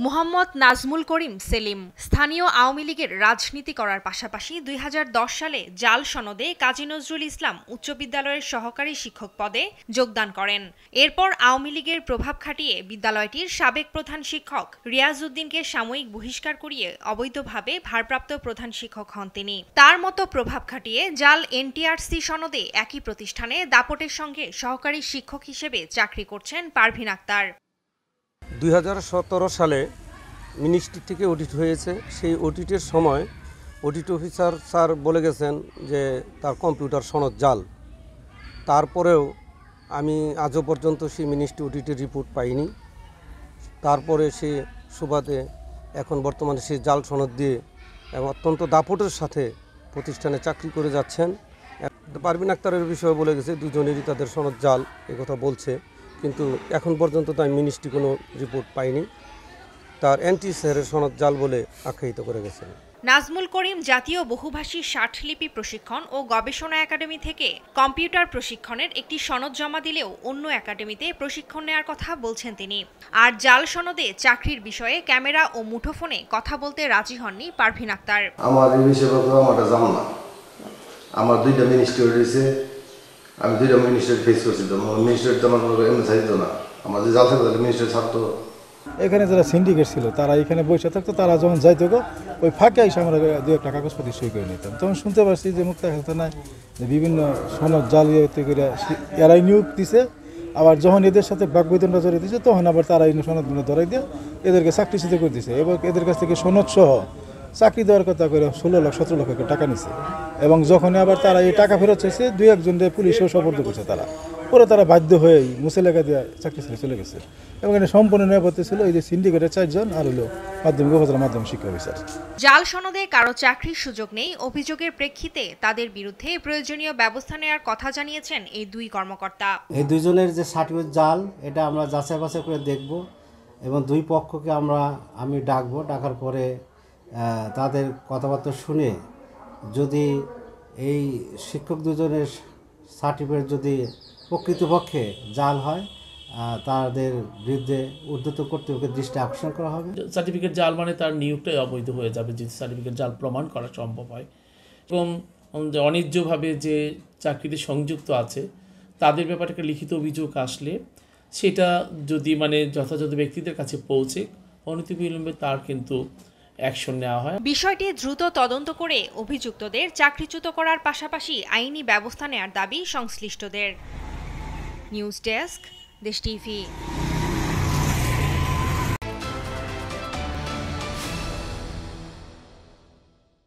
মোহাম্মদ নাজমুল করিম সেলিম স্থানীয় আওয়ামী লীগের রাজনীতি করার পাশাপাশি 2010 সালে জাল সনদে কাজী নজরুল ইসলাম উচ্চ বিদ্যালয়ের সহকারী শিক্ষক পদে যোগদান করেন। এরপর আওয়ামী লীগের প্রভাব খাটিয়ে বিদ্যালয়টির সাবেক প্রধান শিক্ষক রিয়াজ উদ্দিনকে সাময়িক বহিষ্কার করিয়ে অবৈধভাবে ভারপ্রাপ্ত প্রধান শিক্ষক হন তিনি। তার মতো প্রভাব খাটিয়ে জাল এনটিআরসি সনদে একই প্রতিষ্ঠানে দাপটের সঙ্গে সহকারী শিক্ষক হিসেবে চাকরি করছেন পারভিন আক্তার। 2017 সালে মিনিস্ট্রি থেকে অডিট হয়েছে। সেই অডিটের সময় অডিট অফিসার স্যার বলে গেছেন যে তার কম্পিউটার সনদ জাল। তারপরেও আমি আজও পর্যন্ত সেই মিনিস্ট্রি অডিটের রিপোর্ট পাইনি। তারপরে সে সুবাদে এখন বর্তমানে সে জাল সনদ দিয়ে এবং অত্যন্ত দাপটের সাথে প্রতিষ্ঠানে চাকরি করে যাচ্ছেন। পারভিন আক্তারের বিষয়ে বলে গেছে দুজনেরই তাদের সনদ জাল একথা বলছে, কিন্তু এখন পর্যন্ত তো আমি মিনিস্ট্রি কোনো রিপোর্ট পাইনি। তার এনটিএসআর সনদ জাল বলে আখ্যায়িত করে গেছেন। নাজমুল করিম জাতীয় বহুভাষী ষাটলিপি প্রশিক্ষণ ও গবেষণা একাডেমি থেকে কম্পিউটার প্রশিক্ষণের একটি সনদ জমা দিলেও অন্য একাডেমিতে প্রশিক্ষণ নেওয়ার কথা বলছেন তিনি। আর জাল সনদে চাকরির বিষয়ে ক্যামেরা ও মুঠোফোনে কথা বলতে রাজি হননি পারভিন আক্তার। আমার এই বিষয়ে কথা জানো না, আমার দুইটা মিনিস্ট্রি রয়েছে, আমি দুইটা মিনিস্টার ফেস করছি, তো মিনিস্টার তো আমার এমনি চাইতো না, আমার যে জাল থাকতো মিনিস্টার ছাড়তো। এখানে যারা সিন্ডিকেট ছিল তারা এখানে বসে থাকতো, তারা যখন যাইতো গো ওই ফাঁকে এসে আমরা দু একটা কাগজপত্র সই করে নিতাম। তখন শুনতে পারছি যে মুক্তা খাজনায় যে বিভিন্ন সনদ জালিয়াতি করে এরাই নিয়োগ দিছে, আবার যখন এদের সাথে বাকবিতণ্ডা জড়িয়ে দিয়েছে তখন আবার তারা এই সনদগুলো ধরাই দিয়ে এদেরকে চাকরিচ্যুত করে দিয়েছে এবং এদের কাছ থেকে সনদ সহ চাকরি দেওয়ার কথা করে 16 লাখ 17 লক্ষ টাকা নিছে। এবং যখন আবার তারা এই টাকা ফেরত চাইছে 2-1 পুলিশেও সোপর্দ করছে তারা, পরে তারা বাধ্য হয়ে মুছে লেখা দিয়ে চাকরি ছেড়ে চলে গেছে। এবং এটা সম্পূর্ণ নিরাপত্তা ছিল এই যে সিন্ডিকেটের 4 জন আর হলো মাধ্যমিক উপজেলা মাধ্যমিক শিক্ষা অফিসার। জাল সনদে কারো চাকরির সুযোগ নেই অভিযোগের প্রেক্ষিতে তাদের বিরুদ্ধে প্রয়োজনীয় ব্যবস্থা নেওয়ার কথা জানিয়েছেন এই দুই কর্মকর্তা। এই দুইজনের যে সার্টিফিকেট জাল এটা আমরা যাচাই বাছাই করে দেখব এবং দুই পক্ষকে আমি ডাকবো, ডাকার পরে তাদের কথাবার্তা শুনে যদি এই শিক্ষক দুজনের সার্টিফিকেট যদি প্রকৃতপক্ষে জাল হয় তাদের বিরুদ্ধে ঊর্ধ্বতন কর্তৃপক্ষের দৃষ্টি আকর্ষণ করা হবে। সার্টিফিকেট জাল মানে তার নিয়োগটাই অবৈধ হয়ে যাবে যদি সার্টিফিকেট জাল প্রমাণ করা সম্ভব হয়। এবং অন্যায্যভাবে যে চাকরিতে সংযুক্ত আছে তাদের ব্যাপারে একটা লিখিত অভিযোগ আসলে সেটা যদি যথাযথ ব্যক্তিদের কাছে পৌঁছে অনতিবিলম্বে তার কিন্তু অ্যাকশন নেওয়া হয়। বিষয়টি দ্রুত তদন্ত করে অভিযুক্তদের চাকরিচ্যুত করার পাশাপাশি আইনি ব্যবস্থা নেওয়ার দাবি সংশ্লিষ্টদের। নিউজ ডেস্ক, দেশ টিভি।